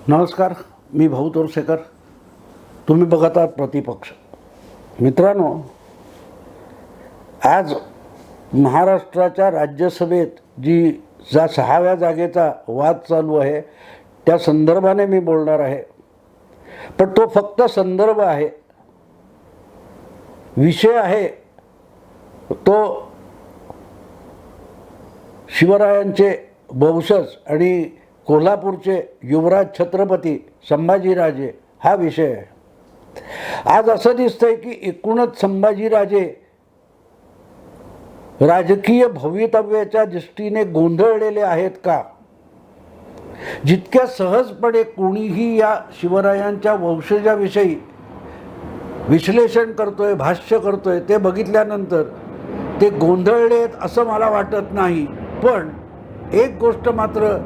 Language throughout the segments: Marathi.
नमस्कार, मी भाऊ तोरसेकर. तुम्ही बघत आहात प्रतिपक्ष. मित्रांनो, आज महाराष्ट्राच्या राज्यसभेत ज्या 6व्या जागेचा वाद चालू आहे त्या संदर्भाने मी बोलणार आहे. पण तो फक्त संदर्भ आहे, विषय आहे तो शिवरायांचे वंशज आणि कोल्हापूरचे युवराज छत्रपती संभाजीराजे हा विषय आहे. आज असं दिसतंय की एकूणच संभाजीराजे राजकीय भवितव्याच्या दृष्टीने गोंधळलेले आहेत का? जितक्या सहजपणे कोणीही या शिवरायांच्या वंशजाविषयी विश्लेषण करतोय, भाष्य करतोय, ते बघितल्यानंतर ते गोंधळलेत असं मला वाटत नाही. पण एक गोष्ट मात्र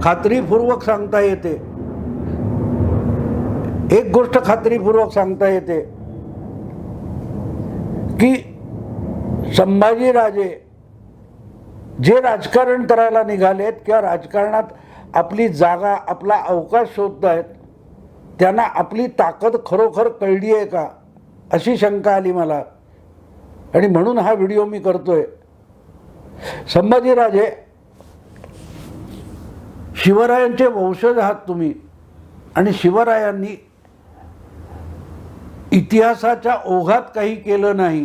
खात्रीपूर्वक सांगता येते, की संभाजीराजे जे राजकारण करायला निघालेत किंवा राजकारणात आपली जागा, आपला अवकाश शोधत आहेत, त्यांना आपली ताकद खरोखर कळली आहे का अशी शंका आली मला, आणि म्हणून हा व्हिडिओ मी करतोय. संभाजीराजे शिवरायांचे वंशज आहात तुम्ही, आणि शिवरायांनी इतिहासाच्या ओघात काही केलं नाही.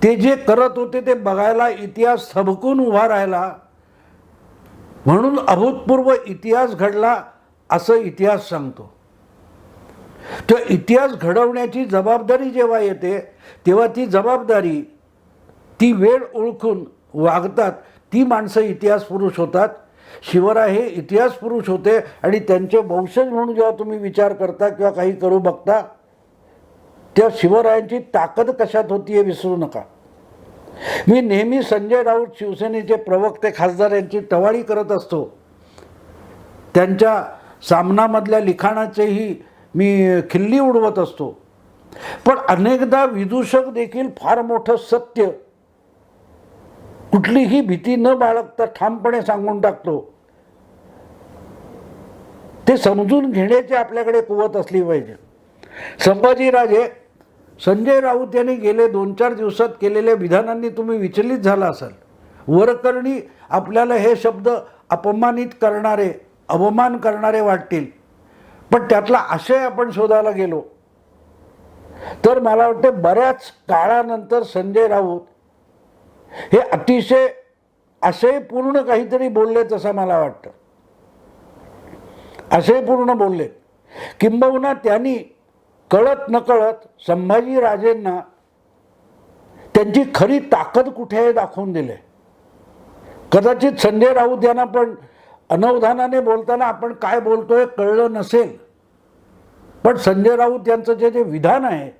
ते जे करत होते ते बघायला इतिहास थबकून उभा राहिला, म्हणून अभूतपूर्व इतिहास घडला असं इतिहास सांगतो. तो इतिहास घडवण्याची जबाबदारी जेव्हा येते तेव्हा ती जबाबदारी, ती वेळ ओळखून वागतात ती माणसं इतिहास पुरुष होतात. शिवराय हे इतिहास पुरुष होते, आणि त्यांचे वंशज म्हणून जेव्हा तुम्ही विचार करता किंवा काही करू बघता तेव्हा शिवरायांची ताकद कशात होती हे विसरू नका. मी नेहमी संजय राऊत, शिवसेनेचे प्रवक्ते, खासदार यांची टवाळी करत असतो. त्यांच्या सामनामधल्या लिखाणाचेही मी खिल्ली उडवत असतो. पण अनेकदा विदूषक देखील फार मोठं सत्य कुठलीही भीती न बाळगता ठामपणे सांगून टाकतो. ते समजून घेण्याची आपल्याकडे कुवत असली पाहिजे. संभाजीराजे, संजय राऊत यांनी गेले 2-4 दिवसात केलेल्या विधानांनी तुम्ही विचलित झाला असाल. वरकरणी आपल्याला हे शब्द अपमानित करणारे, अवमान करणारे वाटतील, पण त्यातला आशय आपण शोधायला गेलो तर मला वाटते बऱ्याच काळानंतर संजय राऊत हे अतिशय आशयपूर्ण काहीतरी बोललेत असं मला वाटतं. आशयपूर्ण बोलले, किंबहुना त्यांनी कळत नकळत संभाजीराजेंना त्यांची खरी ताकद कुठे आहे दाखवून दिले. कदाचित संजय राऊत यांना पण अनवधानाने बोलताना आपण काय बोलतोय कळलं नसेल, पण संजय राऊत यांचं जे विधान आहे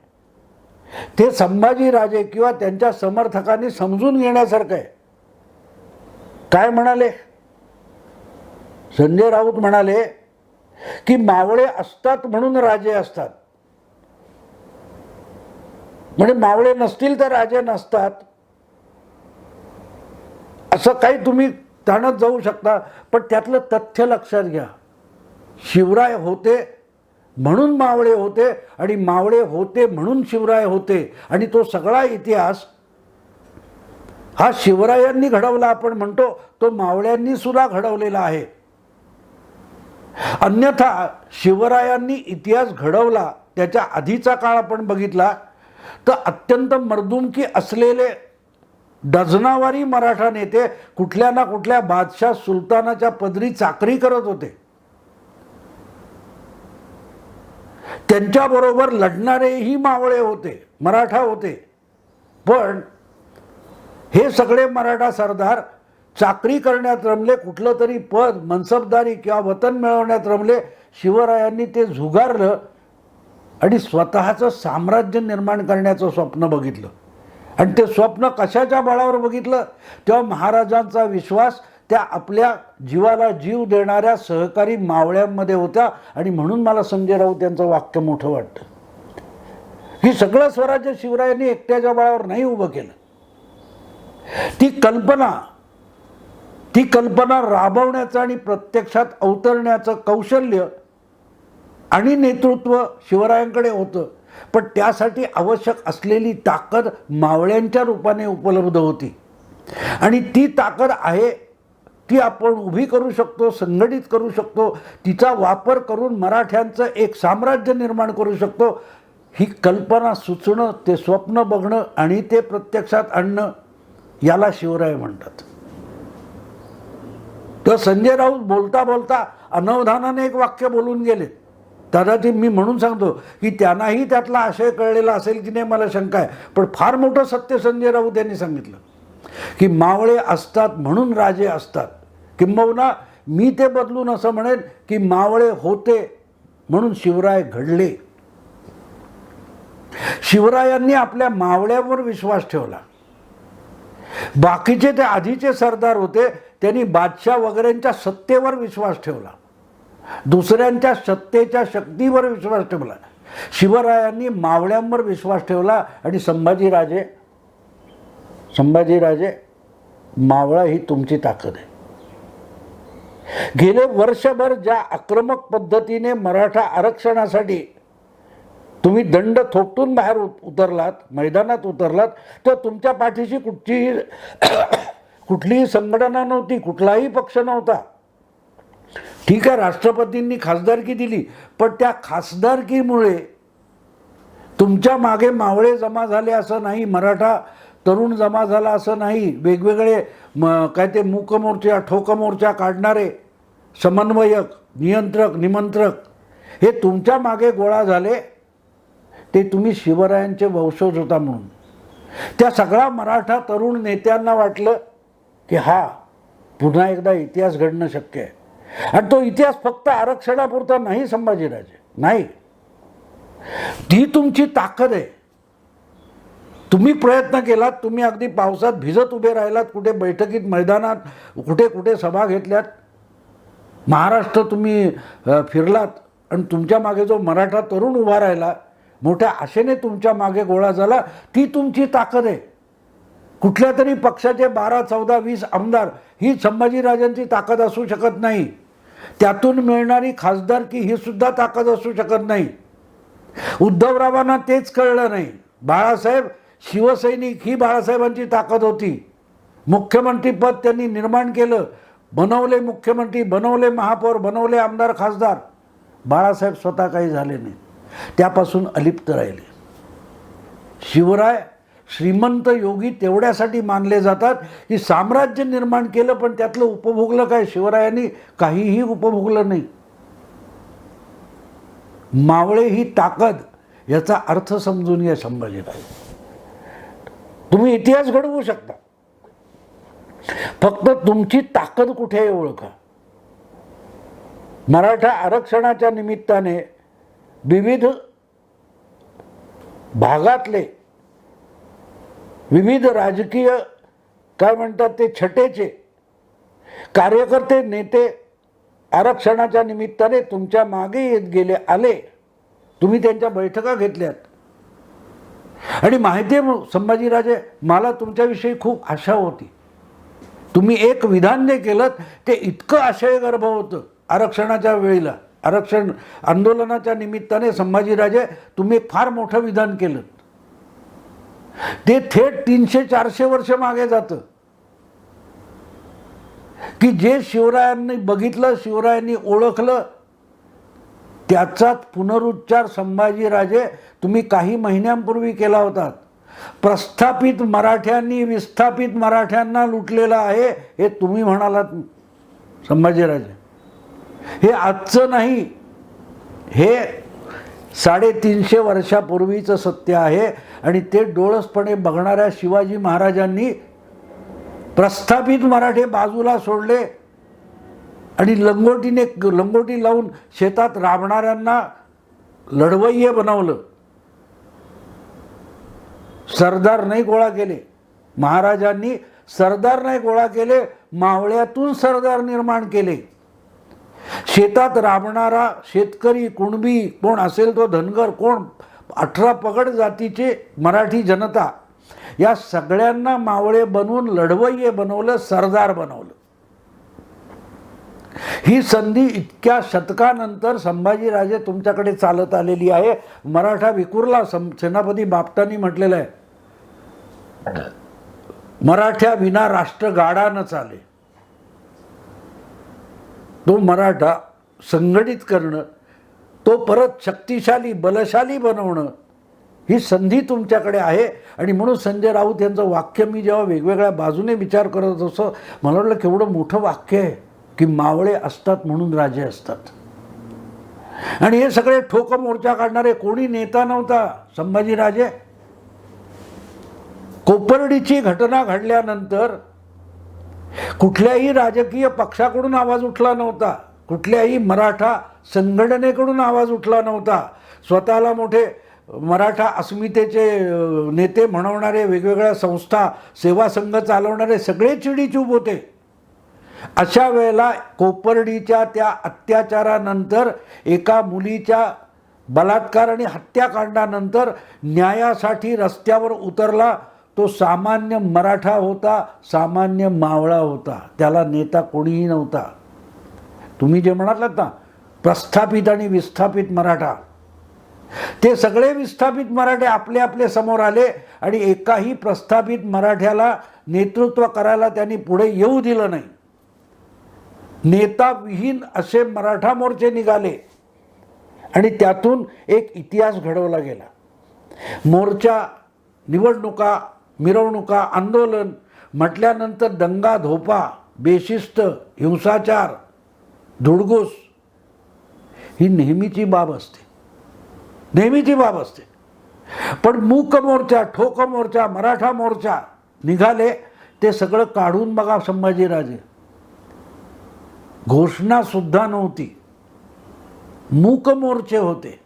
ते संभाजीराजे किंवा त्यांच्या समर्थकांनी समजून घेण्यासारखं आहे. काय म्हणाले संजय राऊत? म्हणाले की मावळे असतात म्हणून राजे असतात, म्हणजे मावळे नसतील तर राजे नसतात, असं काही तुम्ही ताणत जाऊ शकता. पण त्यातलं तथ्य लक्षात घ्या. शिवराय होते म्हणून मावळे होते, आणि मावळे होते म्हणून शिवराय होते, आणि तो सगळा इतिहास हा शिवरायांनी घडवला. आपण म्हणतो तो मावळ्यांनी सुद्धा घडवलेला आहे. अन्यथा शिवरायांनी इतिहास घडवला त्याच्या आधीचा काळ आपण बघितला तर अत्यंत मर्दुमकी असलेले डझनावारी मराठा नेते कुठल्या ना कुठल्या बादशाह सुलतानाच्या पदरी चाकरी करत होते. त्यांच्याबरोबर लढणारेही मावळे होते, मराठा होते. पण हे सगळे मराठा सरदार चाकरी करण्यात रमले, कुठलं तरी पद, मनसबदारी किंवा वतन मिळवण्यात रमले. शिवरायांनी ते झुगारलं आणि स्वतःचं साम्राज्य निर्माण करण्याचं स्वप्न बघितलं. आणि ते स्वप्न कशाच्या बळावर बघितलं? तेव्हा महाराजांचा विश्वास त्या आपल्या जीवाला जीव देणाऱ्या सहकारी मावळ्यांमध्ये होत्या. आणि म्हणून मला संजय राऊत यांचं वाक्य मोठं वाटतं की सगळं स्वराज्य शिवरायांनी एकट्याच्या बळावर नाही उभं केलं. ती कल्पना ती कल्पना राबवण्याचं आणि प्रत्यक्षात अवतरण्याचं कौशल्य आणि नेतृत्व शिवरायांकडे होतं, पण त्यासाठी आवश्यक असलेली ताकद मावळ्यांच्या रूपाने उपलब्ध होती. आणि ती ताकद आहे, ती आपण उभी करू शकतो, संघटित करू शकतो, तिचा वापर करून मराठ्यांचं एक साम्राज्य निर्माण करू शकतो. ही कल्पना सुचणं, ते स्वप्न बघणं आणि ते प्रत्यक्षात आणणं, याला शिवराय म्हणतात. तर संजय राऊत बोलता बोलता अनवधानाने एक वाक्य बोलून गेले. कदाचित मी म्हणून सांगतो की त्यांनाही त्यातला आशय कळलेला असेल की नाही मला शंका आहे, पण फार मोठं सत्य संजय राऊत यांनी सांगितलं की मावळे असतात म्हणून राजे असतात. किंबहुना मी ते बदलून असं म्हणेन की मावळे होते म्हणून शिवराय घडले. शिवरायांनी आपल्या मावळ्यावर विश्वास ठेवला. बाकीचे ते आधीचे सरदार होते, त्यांनी बादशाह वगैरेंच्या सत्तेवर विश्वास ठेवला, दुसऱ्यांच्या सत्तेच्या शक्तीवर विश्वास ठेवला. शिवरायांनी मावळ्यांवर विश्वास ठेवला आणि संभाजीराजे मावळा ही तुमची ताकद आहे. गेले वर्षभर ज्या आक्रमक पद्धतीने मराठा आरक्षणासाठी तुम्ही दंड थोपटून बाहेर उतरलात, मैदानात उतरलात, तर तुमच्या पाठीशी कुठलीही संघटना नव्हती, कुठलाही पक्ष नव्हता. ठीक आहे, राष्ट्रपतींनी खासदारकी दिली, पण त्या खासदारकीमुळे तुमच्या मागे मावळे जमा झाले असं नाही, मराठा तरुण जमा झाला असं नाही. वेगवेगळे काय ते मूक मोर्चा, ठोक मोर्चा काढणारे समन्वयक, नियंत्रक, निमंत्रक हे तुमच्या मागे गोळा झाले. ते तुम्ही शिवरायांचे वंशज होता म्हणून त्या सगळ्या मराठा तरुण नेत्यांना वाटलं की हा पुन्हा एकदा इतिहास घडणं शक्य आहे. आणि तो इतिहास फक्त आरक्षणापुरता नाही संभाजीराजे, नाही, ती तुमची ताकद आहे. तुम्ही प्रयत्न केलात, तुम्ही अगदी पावसात भिजत उभे राहिलात, कुठे बैठकीत, मैदानात, कुठे कुठे सभा घेतल्यात, महाराष्ट्र तुम्ही फिरलात आणि तुमच्या मागे जो मराठा तरुण उभा राहिला, मोठ्या आशेने तुमच्या मागे गोळा झाला, ती तुमची ताकद आहे. कुठल्या तरी पक्षाचे 12, 14, 20 आमदार ही संभाजीराजांची ताकद असू शकत नाही. त्यातून मिळणारी खासदारकी ही सुद्धा ताकद असू शकत नाही. उद्धवरावांना तेच कळलं नाही. बाळासाहेब शिवसैनिक ही बाळासाहेबांची ताकद होती. मुख्यमंत्रीपद त्यांनी निर्माण केलं, बनवले मुख्यमंत्री, बनवले महापौर, बनवले आमदार, खासदार. बाळासाहेब स्वतः काही झाले नाही, त्यापासून अलिप्त राहिले. शिवराय श्रीमंत योगी तेवढ्यासाठी मानले जातात की साम्राज्य निर्माण केलं, पण त्यातलं उपभोगलं काय? शिवरायांनी काहीही उपभोगलं नाही. मावळे ही ताकद, याचा अर्थ समजून घ्या संभाजीराजे. तुम्ही इतिहास घडवू शकता, फक्त तुमची ताकद कुठे आहे ओळखा. मराठा आरक्षणाच्या निमित्ताने विविध भागातले विविध राजकीय काय म्हणतात ते छटेचे कार्यकर्ते, नेते आरक्षणाच्या निमित्ताने तुमच्या मागे येत गेले, आले. तुम्ही त्यांच्या बैठका घेतल्यात. आणि माहिती आहे संभाजीराजे, मला तुमच्याविषयी खूप आशा होती. तुम्ही एक विधान जे केलं ते इतकं आशयगर्भ होतं. आरक्षणाच्या वेळेला, आरक्षण आंदोलनाच्या निमित्ताने संभाजीराजे तुम्ही एक फार मोठं विधान केलं. ते थेट 300-400 वर्ष मागे जातं की जे शिवरायांनी बघितलं, शिवरायांनी ओळखलं, त्याचाच पुनरुच्चार संभाजीराजे तुम्ही काही महिन्यांपूर्वी केला होता. प्रस्थापित मराठ्यांनी विस्थापित मराठ्यांना लुटलेलं आहे हे तुम्ही म्हणालात संभाजीराजे. हे आजचं नाही, हे 350 वर्षापूर्वीचं सत्य आहे. आणि ते डोळसपणे बघणाऱ्या शिवाजी महाराजांनी प्रस्थापित मराठे बाजूला सोडले आणि लंगोटी लावून शेतात राबणाऱ्यांना लढवय्ये बनवलं. सरदार नाही गोळा केले महाराजांनी, सरदार नाही गोळा केले, मावळ्यातून सरदार निर्माण केले. शेतात राबणारा शेतकरी, कुणबी कोण असेल तो, धनगर, कोण 18 पगड जातीचे मराठी जनता, या सगळ्यांना मावळे बनवून लढवय्ये बनवलं, सरदार बनवलं. ही संधी इतक्या शतकानंतर संभाजीराजे तुमच्याकडे चालत आलेली आहे. मराठा विखुरला. सेनापती बापटांनी म्हटलेलं आहे, मराठ्या विना राष्ट्र गाडा न चाले. तो मराठा संघटित करणं, तो परत शक्तिशाली बलशाली बनवणं, ही संधी तुमच्याकडे आहे. आणि म्हणून संजय राऊत यांचं वाक्य मी जेव्हा वेगवेगळ्या बाजूने विचार करत असतो, मला वाटलं केवढं मोठं वाक्य आहे की मावळे असतात म्हणून राजे असतात. आणि हे सगळे ठोक मोर्चा काढणारे कोणी नेता नव्हता संभाजीराजे. कोपर्डीची घटना घडल्यानंतर कुठल्याही राजकीय पक्षाकडून आवाज उठला नव्हता, कुठल्याही मराठा संघटनेकडून आवाज उठला नव्हता. स्वतःला मोठे मराठा अस्मितेचे नेते म्हणवणारे, वेगवेगळ्या संस्था सेवा संघ चालवणारे सगळे चिडीचूप होते. अशा वेळेला कोपर्डीच्या त्या अत्याचारानंतर, एका मुलीच्या बलात्कार आणि हत्याकांडानंतर न्यायासाठी रस्त्यावर उतरला तो सामान्य मराठा होता, सामान्य मावळा होता. त्याला नेता कोणीही नव्हता. तुम्ही जे म्हणालात ना, प्रस्थापित आणि विस्थापित मराठा, ते सगळे विस्थापित मराठे आपले आपले समोर आले आणि एकाही प्रस्थापित मराठ्याला नेतृत्व करायला त्यांनी पुढे येऊ दिलं नाही. नेता विहीन असे मराठा मोर्चे निघाले आणि त्यातून एक इतिहास घडवला गेला. मोर्चा, निवडणुका, मिरवणुका, आंदोलन म्हटल्यानंतर दंगा धोपा, बेशिस्त, हिंसाचार, धुडगूस ही नेहमीची बाब असते, नेहमीची बाब असते. पण मूक मोर्चा, ठोक मोर्चा, मराठा मोर्चा निघाले, ते सगळं काढून बघा संभाजीराजे. घोषणा सुद्धा नव्हती, मूक मोर्चे होते.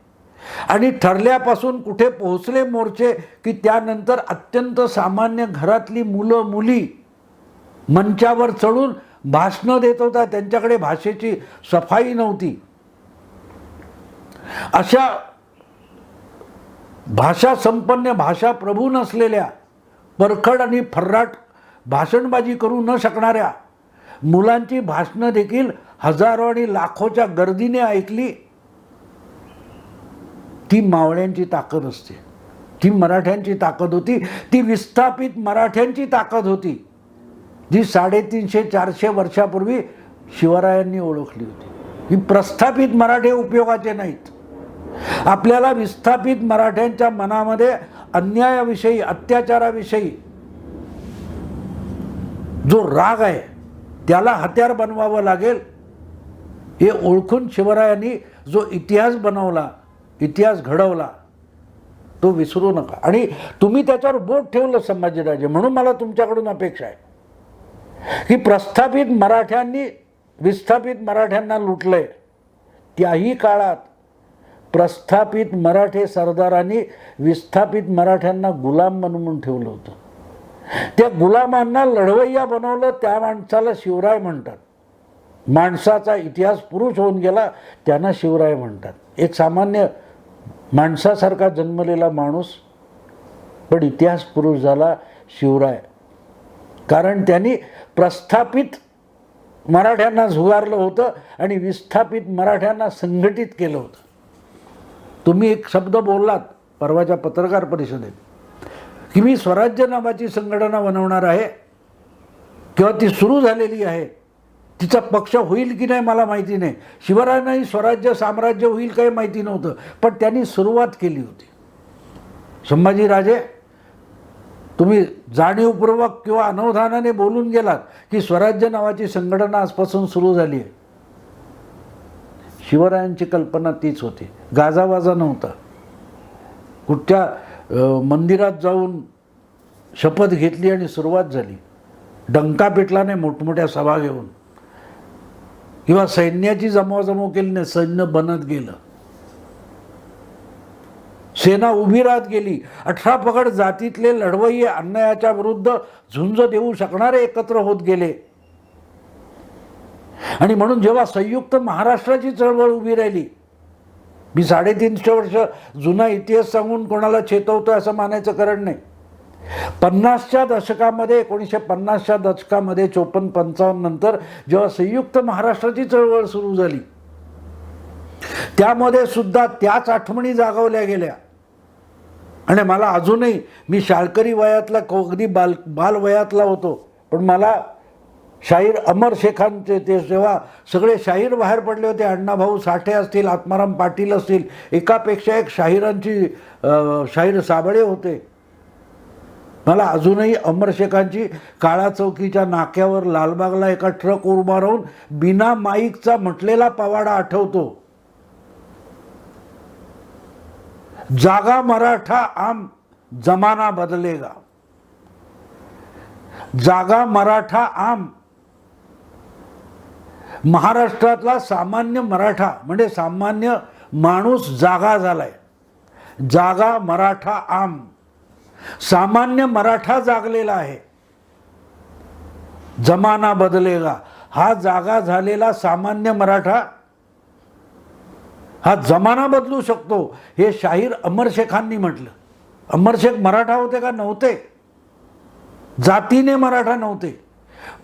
आणि ठरल्यापासून कुठे पोहोचले मोर्चे की त्यानंतर अत्यंत सामान्य घरातली मुलं मुली मंचावर चढून भाषणं देत होता. त्यांच्याकडे भाषेची सफाई नव्हती. अशा भाषा संपन्न, भाषा प्रभू नसलेल्या, परखड आणि फर्राट भाषणबाजी करू न शकणाऱ्या मुलांची भाषणं देखील हजारो आणि लाखोच्या गर्दीने ऐकली. ती मावळ्यांची ताकद असते, ती मराठ्यांची ताकद होती, ती विस्थापित मराठ्यांची ताकद होती, जी 350-400 वर्षापूर्वी शिवरायांनी ओळखली होती. ही प्रस्थापित मराठे उपयोगाचे नाहीत. आपल्याला विस्थापित मराठ्यांच्या मनामध्ये अन्यायाविषयी, अत्याचाराविषयी जो राग आहे त्याला हत्यार बनवावं लागेल. हे ओळखून शिवरायांनी जो इतिहास बनवला, इतिहास घडवला, तो विसरू नका. आणि तुम्ही त्याच्यावर बोट ठेवलं संभाजीराजे. म्हणून मला तुमच्याकडून अपेक्षा आहे की प्रस्थापित मराठ्यांनी विस्थापित मराठ्यांना लुटलंय, त्याही काळात प्रस्थापित मराठे सरदारांनी विस्थापित मराठ्यांना गुलाम बनवून ठेवलं होतं. त्या गुलामांना लढवय्या बनवलं, त्या माणसाला शिवराय म्हणतात. माणसाचा इतिहास पुरुष होऊन गेला, त्यांना शिवराय म्हणतात. एक सामान्य माणसासारखा जन्मलेला माणूस, पण इतिहास पुरुष झाला शिवराय. कारण त्यांनी प्रस्थापित मराठ्यांना झुगारलं होतं आणि विस्थापित मराठ्यांना संघटित केलं होतं. तुम्ही एक शब्द बोललात परवाच्या पत्रकार परिषदेत की मी स्वराज्य नावाची संघटना बनवणार आहे, किंवा ती सुरू झालेली आहे, तिचा पक्ष होईल की नाही मला माहिती नाही. शिवरायांनाही स्वराज्य साम्राज्य होईल काही माहिती नव्हतं, पण त्यांनी सुरुवात केली होती. संभाजीराजे, तुम्ही जाणीवपूर्वक किंवा अनवधानाने बोलून गेलात की स्वराज्य नावाची संघटना आजपासून सुरू झाली आहे. शिवरायांची कल्पना तीच होती, गाजावाजा नव्हता. कुठच्या मंदिरात जाऊन शपथ घेतली आणि सुरुवात झाली. डंका पेटला नाही मोठमोठ्या सभा घेऊन, किंवा सैन्याची जमवाजमव केली नाही, सैन्य बनत गेलं, सेना उभी राहत गेली. 18 पगड जातीतले लढवय्ये अन्यायाच्या विरुद्ध झुंज देऊ शकणारे एकत्र होत गेले. आणि म्हणून जेव्हा संयुक्त महाराष्ट्राची चळवळ उभी राहिली, मी 350 वर्ष जुना इतिहास सांगून कोणाला चेतवतोय असं मानायचं कारण नाही. 50च्या दशकामध्ये 1950च्या दशकामध्ये 54-55 नंतर जेव्हा संयुक्त महाराष्ट्राची चळवळ सुरू झाली, त्यामध्ये सुद्धा त्याच आठवणी जागवल्या गेल्या. आणि मला अजूनही, मी शाळकरी वयातला, अगदी बालवयातला होतो, पण मला शाहीर अमर शेखांचे, ते जेव्हा सगळे शाहीर बाहेर पडले होते, अण्णाभाऊ साठे असतील, आत्माराम पाटील असतील, एकापेक्षा एक शाहिरांची शाहीर साबळे होते. मला अजूनही अमर शेखांची काळा चौकीच्या नाक्यावर लालबागला एका ट्रक उभा राहून बिना माईकचा म्हटलेला पवाडा आठवतो. जागा मराठा आम, जमाना बदलेगा. जागा मराठा आम. महाराष्ट्रातला सामान्य मराठा म्हणजे सामान्य माणूस जागा झालाय. जागा मराठा आम. सामान्य मराठा जागलेला आहे. जमाना बदलेगा. हा जागा झालेला सामान्य मराठा हा जमाना बदलू शकतो, हे शाहीर अमर शेखांनी म्हटलं. अमर शेख मराठा होते का? नव्हते. जातीने मराठा नव्हते,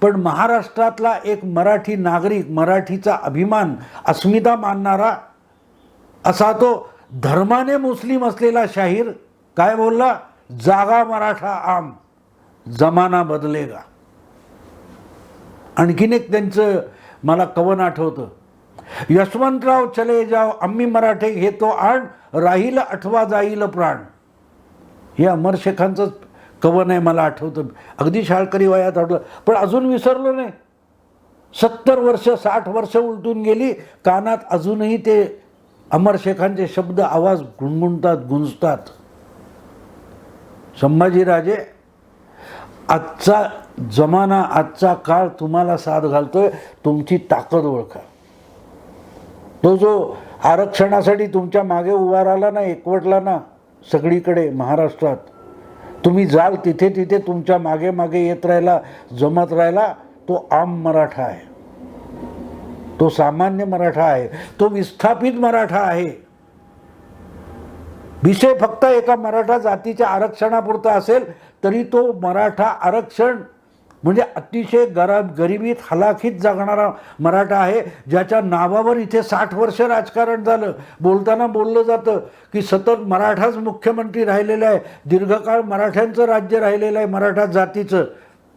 पण महाराष्ट्रातला एक मराठी नागरिक, मराठीचा अभिमान, अस्मिता मानणारा असा तो धर्माने मुस्लिम असलेला शाहीर काय बोलला? जागा मराठा आम, जमाना बदलेगा. आणखीन एक त्यांचं मला कवन आठवतं, यशवंतराव चले जाव, आम्ही मराठे घेतो आण, राहील अठवा जाईल प्राण. हे अमर शेखांचं कवन आहे, मला आठवतं. अगदी शाळकरी वयात आठवलं, पण अजून विसरलो नाही. 70 वर्ष 60 वर्ष उलटून गेली, कानात अजूनही ते अमर शेखांचे शब्द, आवाज गुणगुणतात, गुंजतात. संभाजीराजे, आजचा जमाना, आजचा काळ तुम्हाला साथ घालतोय, तुमची ताकद ओळखा. तो जो आरक्षणासाठी तुमच्या मागे उभा राहिला ना, एकवटला ना सगळीकडे महाराष्ट्रात, तुम्ही जाल तिथे तिथे तुमच्या मागे मागे येत राहिला, जमत राहिला, तो आम मराठा आहे. तो सामान्य मराठा आहे. तो विस्थापित मराठा आहे. विषय फक्त एका मराठा जातीच्या आरक्षणापुरता असेल तरी तो मराठा आरक्षण म्हणजे अतिशय गरिबीत हलाखीत जगणारा मराठा आहे, ज्याच्या नावावर इथे 60 वर्ष राजकारण झालं. बोलताना बोललं जातं की सतत मराठाच मुख्यमंत्री राहिलेला आहे, दीर्घकाळ मराठ्यांचं राज्य राहिलेलं आहे, मराठा जातीचं.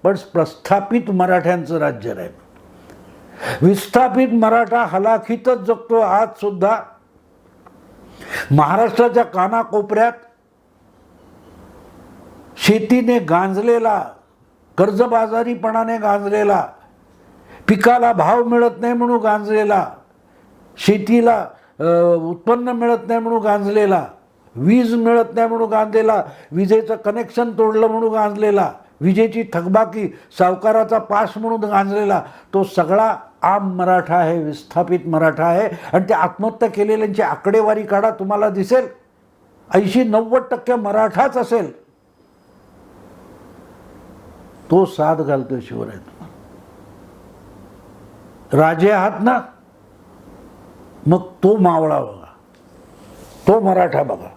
पण प्रस्थापित मराठ्यांचं राज्य राहील. विस्थापित मराठा हलाखीतच जगतो. आज सुद्धा महाराष्ट्राच्या कानाकोपऱ्यात शेतीने गांजलेला, कर्जबाजारीपणाने गांजलेला, पिकाला भाव मिळत नाही म्हणून गांजलेला, शेतीला उत्पन्न मिळत नाही म्हणून गांजलेला, वीज मिळत नाही म्हणून गांजलेला, विजेचं कनेक्शन तोडलं म्हणून गांजलेला, विजेची थकबाकी, सावकाराचा पास म्हणून गांजलेला, तो सगळा आम मराठा आहे, विस्थापित मराठा आहे. आणि ते आत्महत्या केलेल्यांची आकडेवारी काढा, तुम्हाला दिसेल 80-90% मराठाच असेल. तो साथ घालतोय शिवराय. राजे आहात ना, मग तो मावळा बघा, तो मराठा बघा,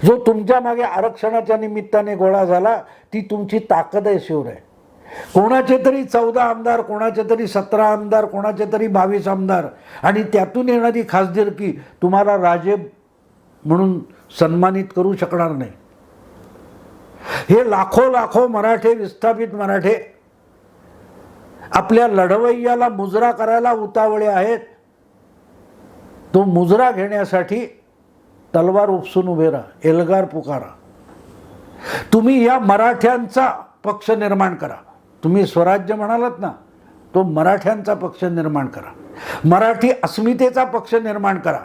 जो तुमच्या मागे आरक्षणाच्या निमित्ताने गोळा झाला. ती तुमची ताकद आहे शिवराय. कोणाचे तरी 14 आमदार, कोणाचे तरी 17 आमदार, कोणाचे तरी 22 आमदार, आणि त्यातून येणारी खासदारकी तुम्हाला राजे म्हणून सन्मानित करू शकणार नाही. हे लाखो मराठे, विस्थापित मराठे आपल्या लढवय्याला मुजरा करायला उतावळे आहेत. तो मुजरा घेण्यासाठी तलवार उपसून उभे राहा, एल्गार पुकारा. तुम्ही या मराठ्यांचा पक्ष निर्माण करा. तुम्ही स्वराज्य म्हणालात ना, तो मराठ्यांचा पक्ष निर्माण करा, मराठी अस्मितेचा पक्ष निर्माण करा.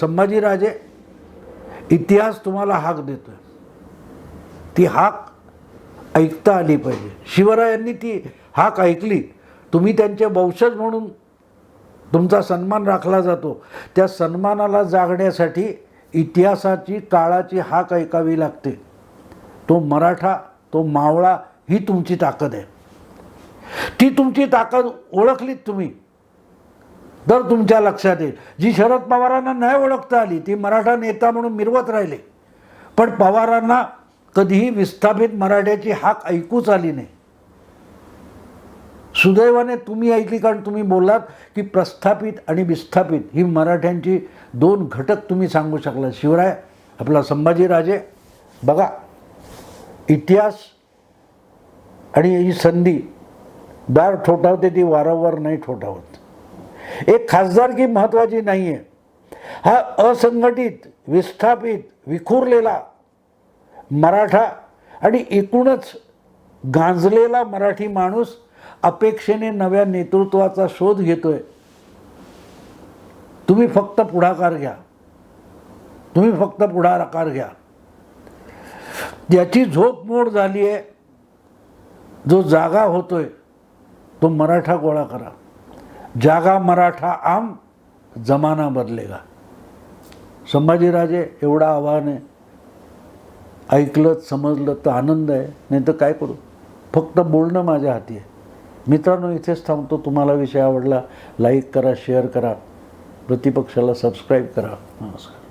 संभाजीराजे इतिहास तुम्हाला हाक देतोय, ती हाक ऐकता आली पाहिजे. शिवरायांनी ती हाक ऐकली. तुम्ही त्यांचे वंशज म्हणून तुमचा सन्मान राखला जातो. त्या सन्मानाला जागण्यासाठी इतिहासाची, काळाची हाक ऐकावी लागते. तो मराठा, तो मावळा, ही तुमची ताकद आहे. ती तुमची ताकद ओळखलीत तुम्ही तर तुमच्या लक्षात येईल. जी शरद पवारांना नाही ओळखता आली ती मराठा नेता म्हणून मिरवत राहिले, पण पवारांना कधीही विस्थापित मराठ्याची हाक ऐकूच आली नाही. सुदैवाने तुम्ही ऐकली, कारण तुम्ही बोललात की प्रस्थापित आणि विस्थापित ही मराठ्यांची दोन घटक तुम्ही सांगू शकला. शिवराय आपला संभाजीराजे बघा, इतिहास आणि ही संधी दार ठोठावते ती वारंवार नाही ठोठावत. एक खासदारकी महत्त्वाची नाही आहे. हा असंघटित, विस्थापित, विखुरलेला मराठा आणि एकूणच गांजलेला मराठी माणूस अपेक्षेने नव्या नेतृत्वाचा शोध घेतोय. तुम्ही फक्त पुढाकार घ्या, तुम्ही फक्त पुढाकार घ्या. ज्याची झोप मोड झाली आहे, जो जागा होतोय, तो मराठा गोळा करा. जागा मराठा आम, जमाना बदलेगा. संभाजीराजे एवढं आव्हान आहे. ऐकलं समजलं तर आनंद आहे, नाही तर काय करू. फक्त बोलणं माझ्या हाती आहे. मित्रांनो, इथेच थांबतो. तुम्हाला विषय आवडला लाईक करा, शेअर करा, प्रतिपक्षाला सबस्क्राईब करा. नमस्कार.